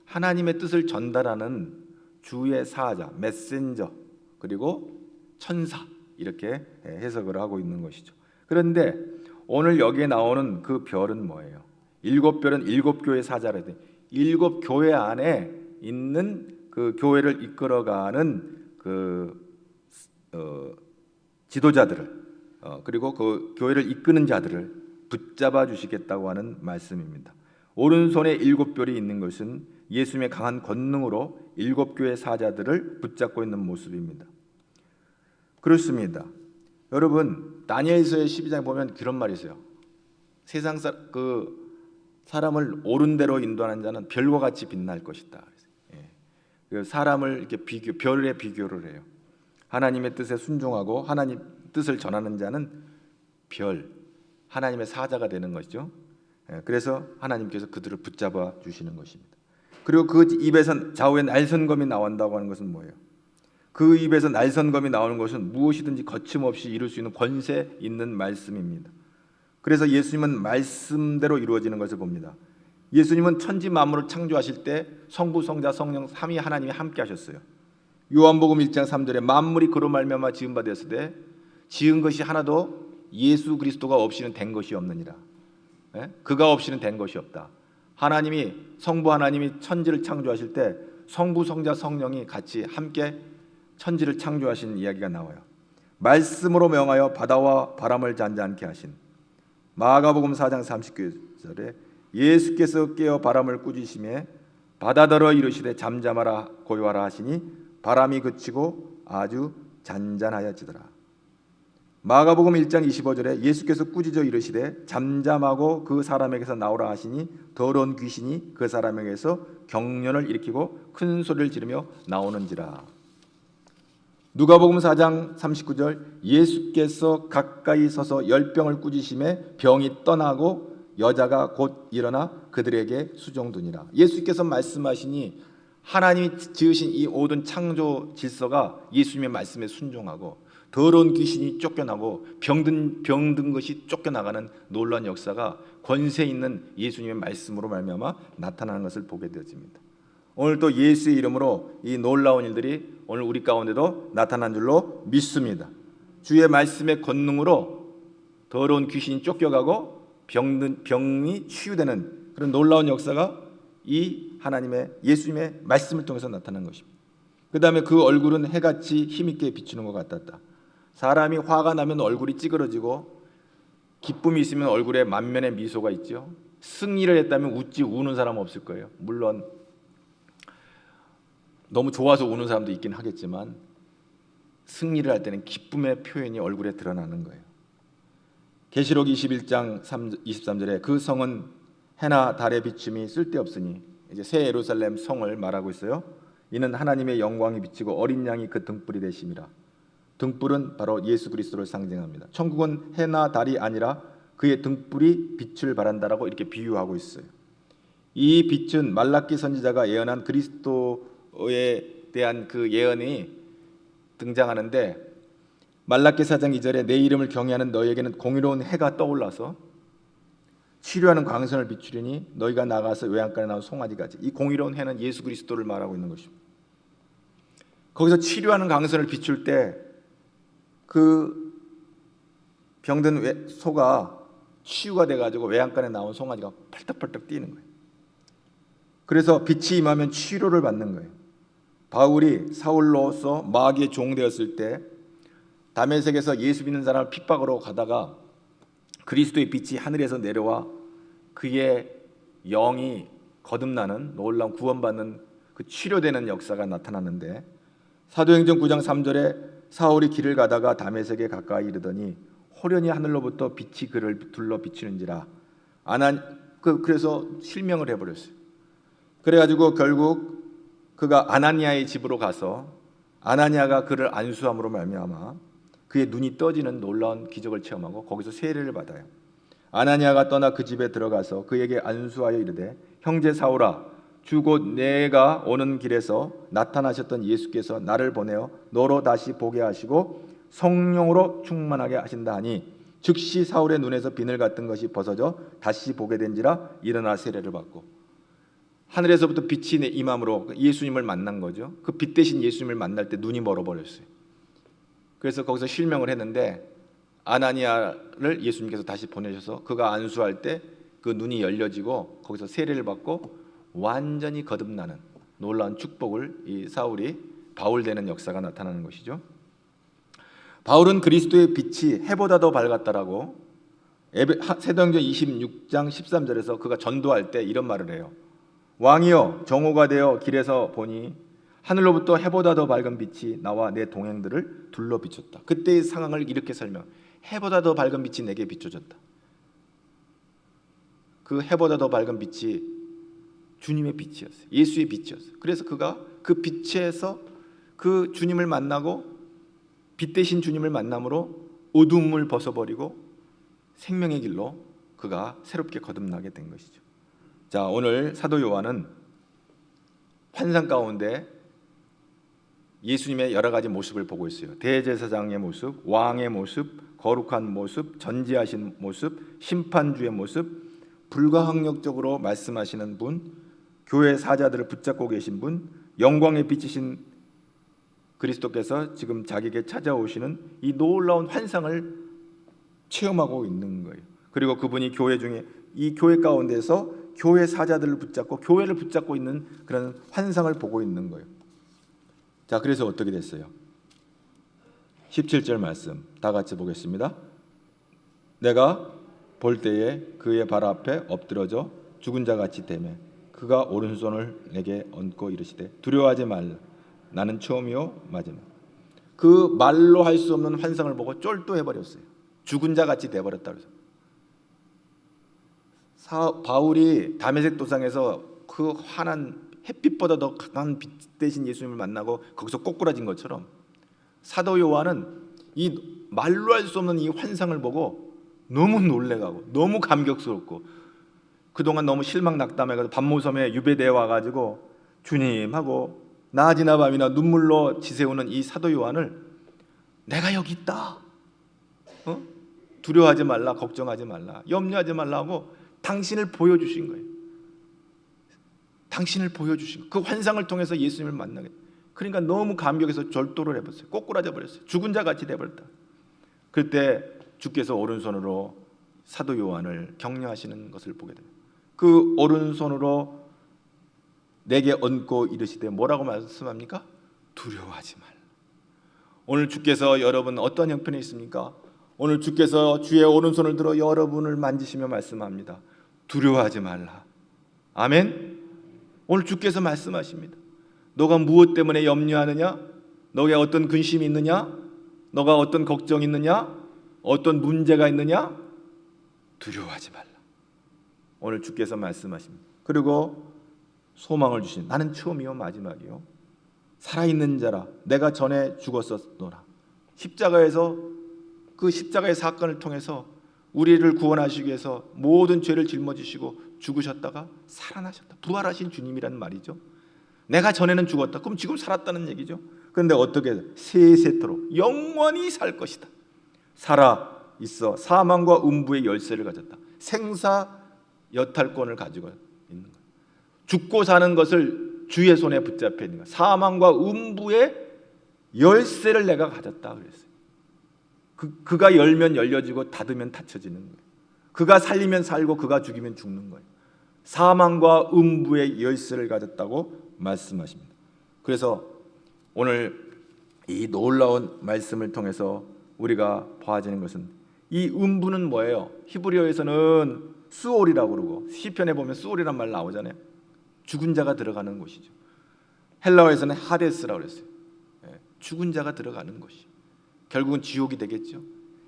하나님의 뜻을 전달하는 주의 사자, 메센저, 그리고 천사, 이렇게 해석을 하고 있는 것이죠. 그런데 오늘 여기에 나오는 그 별은 뭐예요? 7별은 7교의 사자라. 7교회 안에 있는 그 교회를 이끌어가는 그 지도자들을, 그리고 그 교회를 이끄는 자들을 붙잡아 주시겠다고 하는 말씀입니다. 오른손에 7별이 있는 것은 예수님의 강한 권능으로 7교의 사자들을 붙잡고 있는 모습입니다. 그렇습니다. 여러분, 다니엘서의 12장에 보면 그런 말이 있어요. 세상 사람을 옳은 대로 인도하는 자는 별과 같이 빛날 것이다. 그 사람을 이렇게 별에 비교를 해요. 하나님의 뜻에 순종하고 하나님 뜻을 전하는 자는 별, 하나님의 사자가 되는 것이죠. 그래서 하나님께서 그들을 붙잡아 주시는 것입니다. 그리고 그 입에서 좌우에 날선검이 나온다고 하는 것은 뭐예요? 그 입에서 날선검이 나오는 것은 무엇이든지 거침없이 이룰 수 있는 권세 있는 말씀입니다. 그래서 예수님은 말씀대로 이루어지는 것을 봅니다. 예수님은 천지 만물을 창조하실 때 성부, 성자, 성령 삼위 하나님이 함께 하셨어요. 요한복음 1장 3절에 만물이 그로 말미암아 지은 바 되었을 때 지은 것이 하나도 예수 그리스도가 없이는 된 것이 없느니라. 그가 없이는 된 것이 없다. 하나님이, 성부 하나님이 천지를 창조하실 때 성부, 성자, 성령이 같이 함께 천지를 창조하신 이야기가 나와요. 말씀으로 명하여 바다와 바람을 잔잔케 하신, 마가복음 4장 39절에 예수께서 깨어 바람을 꾸짖으시매 바다더러 이르시되 잠잠하라 고요하라 하시니 바람이 그치고 아주 잔잔하여지더라. 마가복음 1장 25절에 예수께서 꾸짖어 이르시되 잠잠하고 그 사람에게서 나오라 하시니 더러운 귀신이 그 사람에게서 경련을 일으키고 큰 소리를 지르며 나오는지라. 누가복음 4장 39절 예수께서 가까이 서서 열병을 꾸짖으심에 병이 떠나고 여자가 곧 일어나 그들에게 수종드니라. 예수께서 말씀하시니 하나님이 지으신 이 모든 창조 질서가 예수님의 말씀에 순종하고 더러운 귀신이 쫓겨나고 병든 것이 쫓겨나가는 놀라운 역사가 권세 있는 예수님의 말씀으로 말미암아 나타나는 것을 보게 되어집니다. 오늘 또 예수의 이름으로 이 놀라운 일들이 오늘 우리 가운데도 나타난 줄로 믿습니다. 주의 말씀의 권능으로 더러운 귀신이 쫓겨가고 병이 치유되는 그런 놀라운 역사가 이 하나님의 예수님의 말씀을 통해서 나타난 것입니다. 그 다음에 그 얼굴은 해같이 힘있게 비추는 것 같았다. 사람이 화가 나면 얼굴이 찌그러지고 기쁨이 있으면 얼굴에 만면의 미소가 있죠. 승리를 했다면 웃지 우는 사람은 없을 거예요. 물론 너무 좋아서 우는 사람도 있긴 하겠지만 승리를 할 때는 기쁨의 표현이 얼굴에 드러나는 거예요. 계시록 21장 23절에 그 성은 해나 달의 비춤이 쓸데없으니, 이제 새 예루살렘 성을 말하고 있어요. 이는 하나님의 영광이 비치고 어린 양이 그 등불이 되심이라. 등불은 바로 예수 그리스도를 상징합니다. 천국은 해나 달이 아니라 그의 등불이 빛을 발한다라고 이렇게 비유하고 있어요. 이 빛은 말라기 선지자가 예언한 그리스도에 대한 그 예언이 등장하는데, 말라기 4장 2절에 내 이름을 경외하는 너희에게는 공의로운 해가 떠올라서 치료하는 광선을 비추리니 너희가 나가서 외양간에 나온 송아지같이. 이 공의로운 해는 예수 그리스도를 말하고 있는 것입니다. 거기서 치료하는 강선을 비출 때 그 병든 소가 치유가 돼가지고 외양간에 나온 송아지가 펄떡펄떡 뛰는 거예요. 그래서 빛이 임하면 치료를 받는 거예요. 바울이 사울로서 마귀의 종 되었을 때 다메섹에서 예수 믿는 사람을 핍박으로 가다가 그리스도의 빛이 하늘에서 내려와 그의 영이 거듭나는 놀라운 구원받는 그 치료되는 역사가 나타났는데, 사도행전 9장 3절에 사울이 길을 가다가 다메섹에 가까이 이르더니 호련히 하늘로부터 빛이 그를 둘러 비치는지라. 그래서 실명을 해버렸어요. 그래가지고 결국 그가 아나니아의 집으로 가서 아나니아가 그를 안수함으로 말미암아 그의 눈이 떠지는 놀라운 기적을 체험하고 거기서 세례를 받아요. 아나니아가 떠나 그 집에 들어가서 그에게 안수하여 이르되, 형제 사울아, 주 곧 내가 오는 길에서 나타나셨던 예수께서 나를 보내어 너로 다시 보게 하시고 성령으로 충만하게 하신다 하니, 즉시 사울의 눈에서 비늘 같은 것이 벗어져 다시 보게 된지라. 일어나 세례를 받고, 하늘에서부터 빛이 임함으로 예수님을 만난 거죠. 그 빛 대신 예수님을 만날 때 눈이 멀어버렸어요. 그래서 거기서 실명을 했는데, 아나니아를 예수님께서 다시 보내셔서 그가 안수할 때 그 눈이 열려지고 거기서 세례를 받고 완전히 거듭나는 놀라운 축복을 이 사울이 바울 되는 역사가 나타나는 것이죠. 바울은 그리스도의 빛이 해보다 더 밝았다라고 사도행전 26장 13절에서 그가 전도할 때 이런 말을 해요. 왕이여, 정오가 되어 길에서 보니 하늘로부터 해보다 더 밝은 빛이 나와 내 동행들을 둘러 비췄다. 그때의 상황을 이렇게 설명. 해보다 더 밝은 빛이 내게 비춰졌다. 그 해보다 더 밝은 빛이 주님의 빛이었어요. 예수의 빛이었어요. 그래서 그가 그 빛에서 그 주님을 만나고 빛 대신 주님을 만남으로 어둠을 벗어버리고 생명의 길로 그가 새롭게 거듭나게 된 것이죠. 자, 오늘 사도 요한은 환상 가운데 예수님의 여러 가지 모습을 보고 있어요. 대제사장의 모습, 왕의 모습, 거룩한 모습, 전지하신 모습, 심판주의 모습, 불가항력적으로 말씀하시는 분, 교회 사자들을 붙잡고 계신 분, 영광의 빛이신 그리스도께서 지금 자기에게 찾아오시는 이 놀라운 환상을 체험하고 있는 거예요. 그리고 그분이 교회 중에 이 교회 가운데서 교회 사자들을 붙잡고 교회를 붙잡고 있는 그런 환상을 보고 있는 거예요. 자, 그래서 어떻게 됐어요? 17절 말씀 다 같이 보겠습니다. 내가 볼 때에 그의 발 앞에 엎드러져 죽은 자 같이 되매 그가 오른손을 내게 얹고 이르시되, 두려워하지 말라. 나는 처음이요 마지막. 그 말로 할 수 없는 환상을 보고 쫄도해버렸어요. 죽은 자 같이 돼버렸다. 그래서 바울이 다메섹 도상에서 그 환한 햇빛보다 더 강한 빛 대신 예수님을 만나고 거기서 꼬꾸라진 것처럼, 사도 요한은 이 말로 할 수 없는 이 환상을 보고 너무 놀래가고 너무 감격스럽고 그동안 너무 실망 낙담해가지고 반모섬에 유배되어 와가지고 주님 하고 낮이나 밤이나 눈물로 지새우는 이 사도 요한을 내가 여기 있다, 두려워하지 말라, 걱정하지 말라, 염려하지 말라고 당신을 보여주신 거예요. 당신을 보여주신 그 환상을 통해서 예수님을 만나게. 그러니까 너무 감격해서 절도를 해버렸어요. 꼬꾸라져 버렸어요. 죽은 자 같이 돼버렸다. 그때 주께서 오른손으로 사도 요한을 격려하시는 것을 보게 됩니다. 그 오른손으로 내게 얹고 이르시되 뭐라고 말씀합니까? 두려워하지 말라. 오늘 주께서 여러분 어떤 형편에 있습니까? 오늘 주께서 주의 오른손을 들어 여러분을 만지시며 말씀합니다. 두려워하지 말라. 아멘. 오늘 주께서 말씀하십니다. 너가 무엇 때문에 염려하느냐? 너가 어떤 근심이 있느냐? 너가 어떤 걱정이 있느냐? 어떤 문제가 있느냐? 두려워하지 말라. 오늘 주께서 말씀하십니다. 그리고 소망을 주신, 나는 처음이요 마지막이요 살아있는 자라. 내가 전에 죽었었노라. 십자가에서 그 십자가의 사건을 통해서 우리를 구원하시기 위해서 모든 죄를 짊어지시고 죽으셨다가 살아나셨다. 부활하신 주님이라는 말이죠. 내가 전에는 죽었다. 그럼 지금 살았다는 얘기죠. 그런데 어떻게 세세토록 영원히 살 것이다. 살아 있어 사망과 음부의 열쇠를 가졌다. 생사 여탈권을 가지고 있는 거예요. 죽고 사는 것을 주의 손에 붙잡혀 있는 거예요. 사망과 음부의 열쇠를 내가 가졌다 그랬어요. 그가 열면 열려지고 닫으면 닫혀지는 거예요. 그가 살리면 살고 그가 죽이면 죽는 거예요. 사망과 음부의 열쇠를 가졌다고 말씀하십니다. 그래서 오늘 이 놀라운 말씀을 통해서 우리가 보아지는 것은 이 음부는 뭐예요? 히브리어에서는 수올이라고 그러고 시편에 보면 수올이란 말 나오잖아요. 죽은 자가 들어가는 곳이죠. 헬라어에서는 하데스라고 그랬어요. 죽은 자가 들어가는 곳이 결국은 지옥이 되겠죠.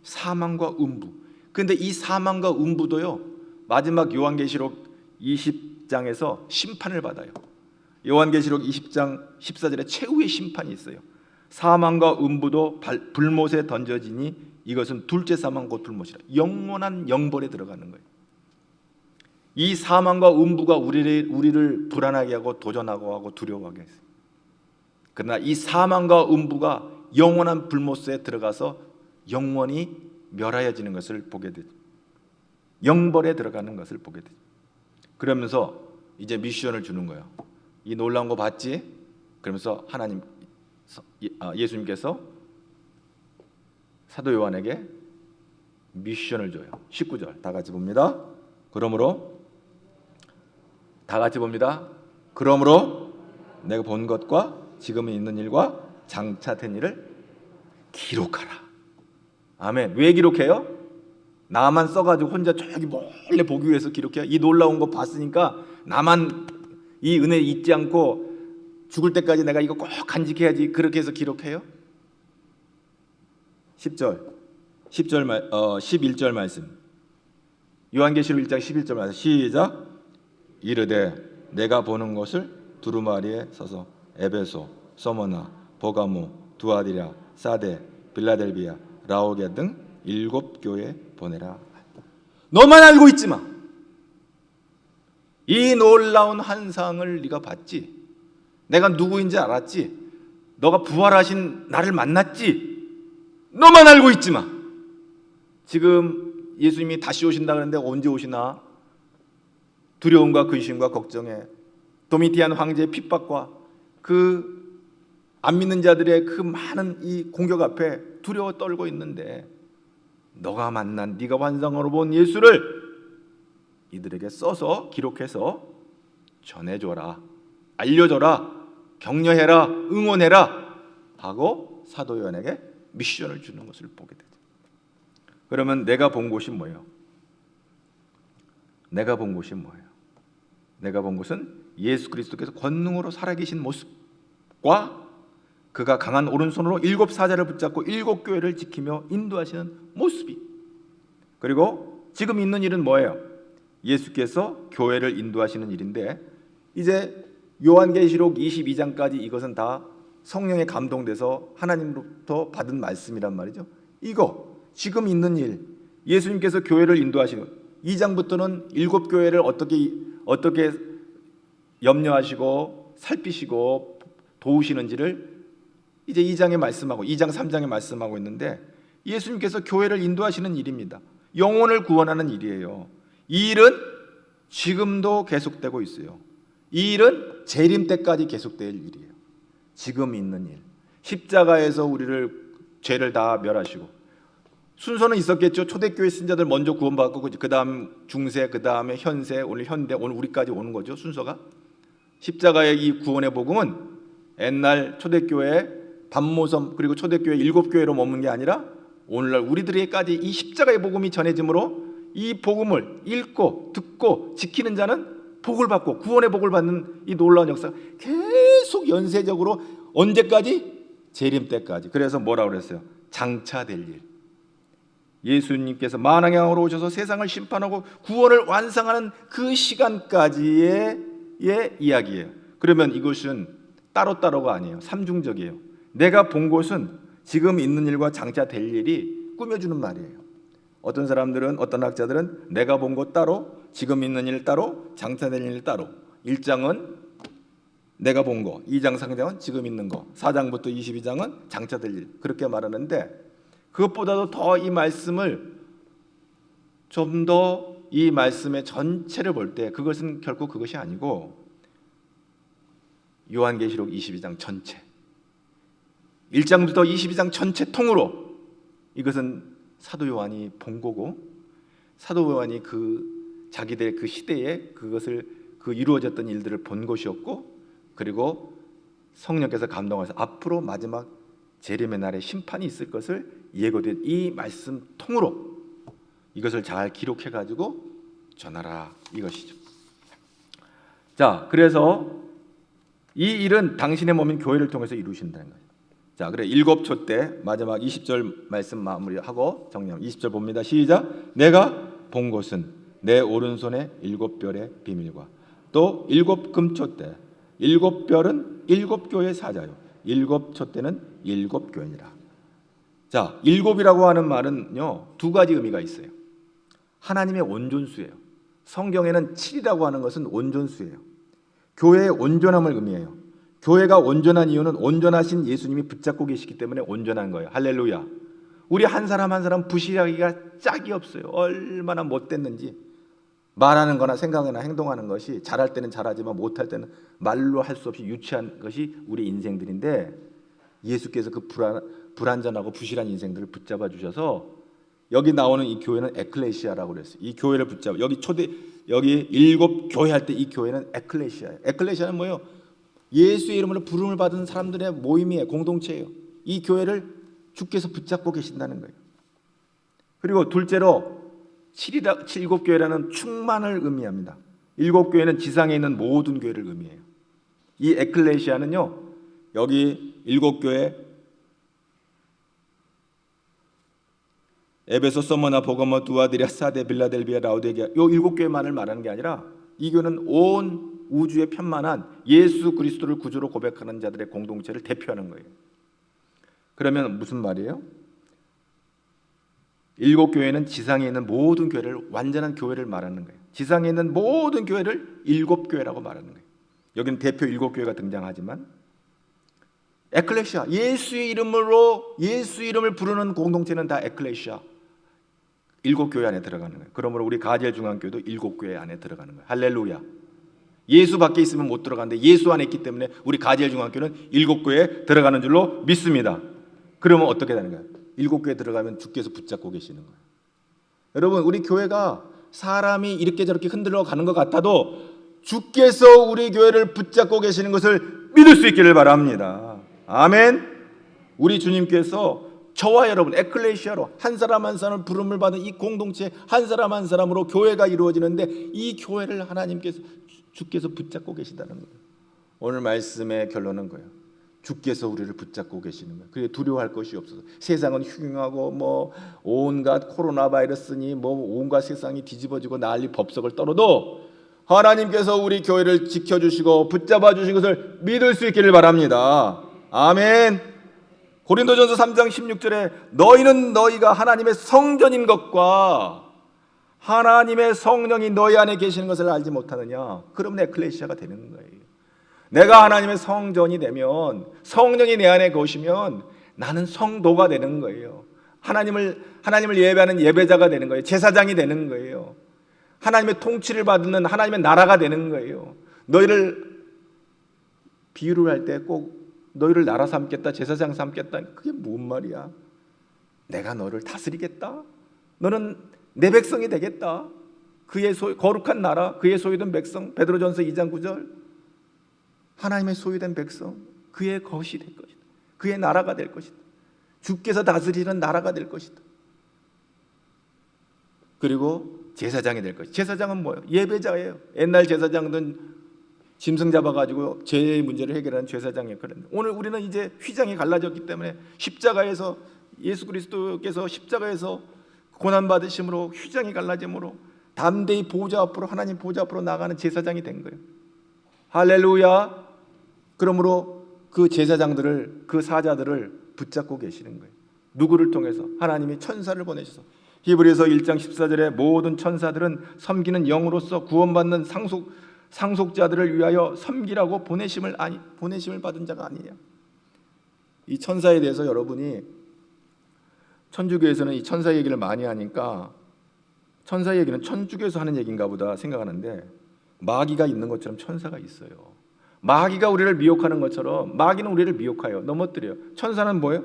사망과 음부. 그런데 이 사망과 음부도요, 마지막 요한계시록 20장에서 심판을 받아요. 요한계시록 20장 14절에 최후의 심판이 있어요. 사망과 음부도 불못에 던져지니 이것은 둘째 사망 곧 불못이라. 영원한 영벌에 들어가는 거예요. 이 사망과 음부가 우리를 불안하게 하고 도전하고 두려워하게 했어요. 그러나 이 사망과 음부가 영원한 불못에 들어가서 영원히 멸하여지는 것을 보게 되죠. 영벌에 들어가는 것을 보게 되죠. 그러면서 이제 미션을 주는 거예요. 이 놀라운 거 봤지? 그러면서 하나님, 예수님께서 사도 요한에게 미션을 줘요. 19절 다 같이 봅니다. 그러므로 다 같이 봅니다. 그러므로 내가 본 것과 지금 있는 일과 장차 된 일을 기록하라. 아멘. 왜 기록해요? 나만 써가지고 혼자 저기 몰래 보기 위해서 기록해요? 이 놀라운 거 봤으니까 나만 이 은혜 잊지 않고 죽을 때까지 내가 이거 꼭 간직해야지, 그렇게 해서 기록해요? 11절 말씀, 요한계시록 1장 11절 말씀, 시작. 이르되 내가 보는 것을 두루마리에 서서 에베소, 서머나, 버가모, 두아디라, 사데, 빌라델비아, 라오게 등 7 교회에 보내라. 너만 알고 있지 마. 이 놀라운 환상을 네가 봤지? 내가 누구인지 알았지? 너가 부활하신 나를 만났지? 너만 알고 있지 마. 지금 예수님이 다시 오신다 그러는데 언제 오시나? 두려움과 근심과 걱정에 도미티안 황제의 핍박과 그 안 믿는 자들의 그 많은 이 공격 앞에 두려워 떨고 있는데 너가 만난, 네가 환상으로 본 예수를 이들에게 써서 기록해서 전해줘라, 알려줘라, 격려해라, 응원해라 하고 사도 요한에게 미션을 주는 것을 보게 되죠. 그러면 내가 본 곳이 뭐예요? 내가 본 곳이 뭐예요? 내가 본 곳은 예수 그리스도께서 권능으로 살아계신 모습과 그가 강한 오른손으로 7 사자를 붙잡고 7 교회를 지키며 인도하시는 모습이, 그리고 지금 있는 일은 뭐예요? 예수께서 교회를 인도하시는 일인데, 이제 요한계시록 22장까지 이것은 다 성령에 감동돼서 하나님으로부터 받은 말씀이란 말이죠. 이거 지금 있는 일, 예수님께서 교회를 인도하시는 2장부터는 7 교회를 어떻게 염려하시고 살피시고 도우시는지를 이제 2장에 말씀하고 2장 3장에 말씀하고 있는데, 예수님께서 교회를 인도하시는 일입니다. 영혼을 구원하는 일이에요. 이 일은 지금도 계속되고 있어요. 이 일은 재림 때까지 계속될 일이에요. 지금 있는 일. 십자가에서 우리를 죄를 다 멸하시고, 순서는 있었겠죠. 초대교회 신자들 먼저 구원받고 그 다음 중세, 그 다음에 현세, 오늘 현대, 오늘 우리까지 오는 거죠. 순서가. 십자가의 이 구원의 복음은 옛날 초대교회 반모섬 그리고 초대교회 7 교회로 머문 게 아니라 오늘날 우리들에게까지 이 십자가의 복음이 전해지므로 이 복음을 읽고 듣고 지키는 자는 복을 받고 구원의 복을 받는 이 놀라운 역사가 계속 연쇄적으로 언제까지? 재림 때까지. 그래서 뭐라고 그랬어요? 장차 될 일. 예수님께서 만왕양으로 오셔서 세상을 심판하고 구원을 완성하는 그 시간까지의 이야기예요. 그러면 이것은 따로따로가 아니에요. 삼중적이에요. 내가 본 곳은 지금 있는 일과 장차 될 일이 꾸며주는 말이에요. 어떤 사람들은, 어떤 학자들은 내가 본 것 따로, 지금 있는 일 따로, 장차 될 일 따로. 1장은 내가 본 거, 2장 3장은 지금 있는 거, 4장부터 22장은 장차 될 일, 그렇게 말하는데, 그것보다도 더 이 말씀을 좀 더 이 말씀의 전체를 볼 때 그것은 결코 그것이 아니고 요한계시록 22장 전체, 1장부터 22장 전체 통으로 이것은 사도 요한이 본 거고, 사도 요한이 그 자기들 그 시대에 그것을 그 이루어졌던 일들을 본 것이었고, 그리고 성령께서 감동하셔서 앞으로 마지막 재림의 날에 심판이 있을 것을 예고된 이 말씀 통으로 이것을 잘 기록해 가지고 전하라, 이것이죠. 자, 그래서 이 일은 당신의 몸인 교회를 통해서 이루신다는 거예요. 자, 그래 7초 때 마지막 20절 말씀 마무리하고 정리하면 20절 봅니다. 시작. 내가 본 것은 내 오른손의 7별의 비밀과 또 7금초 때 7별은 7교회 사자요 7초 때는 7교회니라. 자, 7이라고 하는 말은요 2가지 의미가 있어요. 하나님의 온존수예요. 성경에는 7이라고 하는 것은 온존수예요. 교회의 온전함을 의미해요. 교회가 온전한 이유는 온전하신 예수님이 붙잡고 계시기 때문에 온전한 거예요. 할렐루야. 우리 한 사람 한 사람 부실하기가 짝이 없어요. 얼마나 못됐는지, 말하는 거나 생각이나 행동하는 것이 잘할 때는 잘하지만 못할 때는 말로 할 수 없이 유치한 것이 우리 인생들인데, 예수께서 그 불완전하고 부실한 인생들을 붙잡아 주셔서 여기 나오는 이 교회는 에클레시아라고 그랬어요. 이 교회를 붙잡아, 여기 7교회 할 때 이 교회는 에클레시아예요. 에클레시아는 뭐예요? 예수의 이름으로 부름을 받은 사람들의 모임이에요. 공동체예요. 이 교회를 주께서 붙잡고 계신다는 거예요. 그리고 둘째로 7교회라는 충만을 의미합니다. 7교회는 지상에 있는 모든 교회를 의미해요. 이 에클레시아는요, 여기 7교회 에베소, 서머나, 보고모, 두아디라, 사데, 빌라델비아, 라오디게아, 이 7교회만을 말하는 게 아니라 이 교회는 온 우주에 편만한 예수 그리스도를 구주로 고백하는 자들의 공동체를 대표하는 거예요. 그러면 무슨 말이에요? 7교회는 지상에 있는 모든 교회를, 완전한 교회를 말하는 거예요. 지상에 있는 모든 교회를 7교회라고 말하는 거예요. 여기는 대표 7교회가 등장하지만 에클레시아, 예수의 이름을 부르는 공동체는 다 에클레시아, 7교회 안에 들어가는 거예요. 그러므로 우리 가젤 중앙교회도 7교회 안에 들어가는 거예요. 할렐루야. 예수 밖에 있으면 못 들어가는데 예수 안에 있기 때문에 우리 가젤 중앙교회는 7교회에 들어가는 줄로 믿습니다. 그러면 어떻게 되는 거예요? 7교회에 들어가면 주께서 붙잡고 계시는 거예요. 여러분, 우리 교회가 사람이 이렇게 저렇게 흔들러 가는 것 같아도 주께서 우리 교회를 붙잡고 계시는 것을 믿을 수 있기를 바랍니다. 아멘. 우리 주님께서 저와 여러분 에클레시아로 한 사람 한 사람 부름을 받은 이 공동체 한 사람 한 사람으로 교회가 이루어지는데, 이 교회를 하나님께서 주께서 붙잡고 계시다는 거예요. 오늘 말씀의 결론은 거예요. 주께서 우리를 붙잡고 계시는 거예요. 그게 두려워할 것이 없어서. 세상은 흉흉하고 뭐 온갖 코로나 바이러스니 뭐 온갖 세상이 뒤집어지고 난리 법석을 떨어도 하나님께서 우리 교회를 지켜주시고 붙잡아 주신 것을 믿을 수 있기를 바랍니다. 아멘. 고린도전서 3장 16절에 너희는 너희가 하나님의 성전인 것과 하나님의 성령이 너희 안에 계시는 것을 알지 못하느냐? 그러면 에클레시아가 되는 거예요. 내가 하나님의 성전이 되면, 성령이 내 안에 거시면 나는 성도가 되는 거예요. 하나님을 예배하는 예배자가 되는 거예요. 제사장이 되는 거예요. 하나님의 통치를 받는 하나님의 나라가 되는 거예요. 너희를 비유를 할 때 꼭 너희를 나라 삼겠다, 제사장 삼겠다, 그게 뭔 말이야? 내가 너를 다스리겠다. 너는 내 백성이 되겠다. 그의 거룩한 나라, 그의 소유된 백성. 베드로전서 2장 9절. 하나님의 소유된 백성, 그의 것이 될 것이다. 그의 나라가 될 것이다. 주께서 다스리는 나라가 될 것이다. 그리고 제사장이 될 것이다. 제사장은 뭐예요? 예배자예요. 옛날 제사장들은 짐승 잡아가지고 죄의 문제를 해결하는 제사장 역할을 했는데, 오늘 우리는 이제 휘장이 갈라졌기 때문에 십자가에서 예수 그리스도께서 십자가에서 고난받으심으로 휘장이 갈라짐으로 담대히 보좌 앞으로, 하나님 보좌 앞으로 나가는 제사장이 된 거예요. 할렐루야. 그러므로 그 제사장들을, 그 사자들을 붙잡고 계시는 거예요. 누구를 통해서? 하나님이 천사를 보내셔서. 히브리서 1장 14절에 모든 천사들은 섬기는 영으로서 구원받는 상속자들을 위하여 섬기라고 보내심을 받은 자가 아니냐. 이 천사에 대해서 여러분이 천주교에서는 이 천사 얘기를 많이 하니까 천사 얘기는 천주교에서 하는 얘기인가 보다 생각하는데, 마귀가 있는 것처럼 천사가 있어요. 마귀가 우리를 미혹하는 것처럼 마귀는 우리를 미혹하여 넘어뜨려요. 천사는 뭐예요?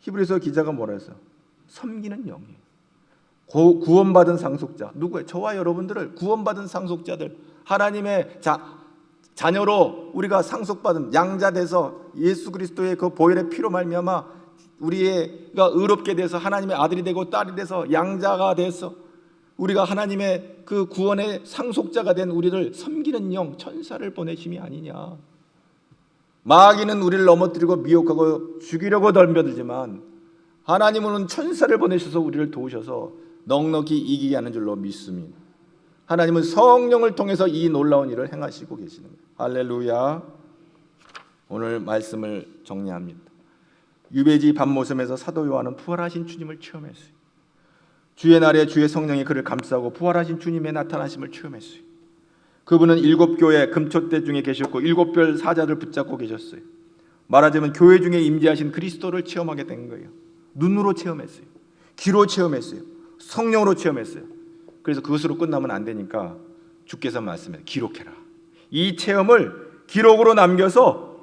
히브리서 기자가 뭐라 했어요? 섬기는 영이에요. 구원받은 상속자. 누구예요? 저와 여러분들을 구원받은 상속자들, 하나님의 자녀로 우리가 상속받은 양자돼서 예수 그리스도의 그 보혈의 피로 말미암아 우리가 의롭게 돼서 하나님의 아들이 되고 딸이 돼서 양자가 돼서 우리가 하나님의 그 구원의 상속자가 된 우리를 섬기는 영, 천사를 보내심이 아니냐. 마귀는 우리를 넘어뜨리고 미혹하고 죽이려고 덤벼들지만 하나님은 천사를 보내셔서 우리를 도우셔서 넉넉히 이기게 하는 줄로 믿습니다. 하나님은 성령을 통해서 이 놀라운 일을 행하시고 계시는 거예요. 할렐루야. 오늘 말씀을 정리합니다. 유배지 밤모섬에서 사도 요한은 부활하신 주님을 체험했어요. 주의 날에 주의 성령이 그를 감싸고 부활하신 주님의 나타나심을 체험했어요. 그분은 7교회 금초대 중에 계셨고 7별 사자를 붙잡고 계셨어요. 말하자면 교회 중에 임재하신 그리스도를 체험하게 된 거예요. 눈으로 체험했어요. 귀로 체험했어요. 성령으로 체험했어요. 그래서 그것으로 끝나면 안 되니까 주께서 말씀해 기록해라. 이 체험을 기록으로 남겨서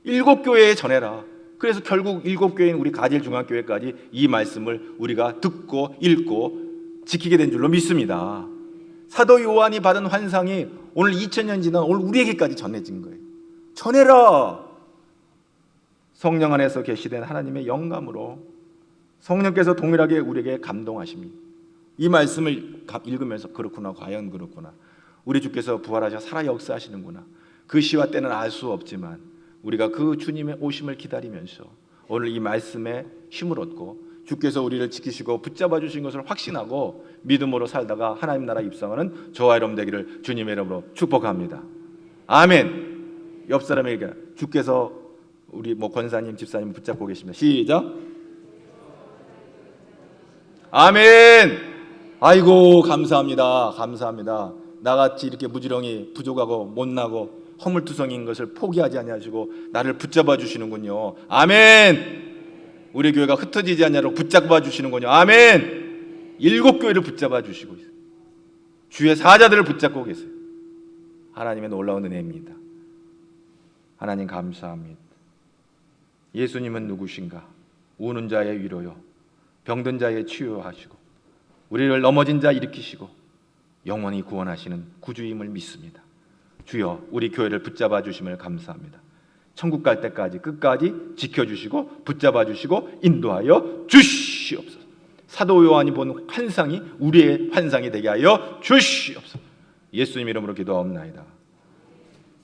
7교회에 전해라. 그래서 결국 7교회인 우리 가질중앙교회까지 이 말씀을 우리가 듣고 읽고 지키게 된 줄로 믿습니다. 사도 요한이 받은 환상이 오늘 2000년 지난 오늘 우리에게까지 전해진 거예요. 전해라. 성령 안에서 계시된 하나님의 영감으로 성령께서 동일하게 우리에게 감동하십니다. 이 말씀을 읽으면서 그렇구나, 과연 그렇구나, 우리 주께서 부활하셔 살아 역사하시는구나. 그 시와 때는 알 수 없지만 우리가 그 주님의 오심을 기다리면서 오늘 이 말씀에 힘을 얻고 주께서 우리를 지키시고 붙잡아 주신 것을 확신하고 믿음으로 살다가 하나님 나라 입성하는 저와 여러분 되기를 주님의 이름으로 축복합니다. 아멘. 옆 사람에게 주께서 우리 권사님, 집사님 붙잡고 계십니다. 시작. 아멘. 아이고 감사합니다. 감사합니다. 나같이 이렇게 무지렁이 부족하고 못나고 허물투성인 것을 포기하지 아니하시고 나를 붙잡아 주시는군요. 아멘. 우리 교회가 흩어지지 않냐고 붙잡아 주시는군요. 아멘. 7교회를 붙잡아 주시고 있어요. 주의 사자들을 붙잡고 계세요. 하나님의 놀라운 은혜입니다. 하나님 감사합니다. 예수님은 누구신가? 우는 자의 위로요, 병든 자의 치유하시고 우리를 넘어진 자 일으키시고 영원히 구원하시는 구주임을 믿습니다. 주여 우리 교회를 붙잡아 주심을 감사합니다. 천국 갈 때까지 끝까지 지켜주시고 붙잡아 주시고 인도하여 주시옵소서. 사도 요한이 본 환상이 우리의 환상이 되게 하여 주시옵소서. 예수님 이름으로 기도하옵나이다.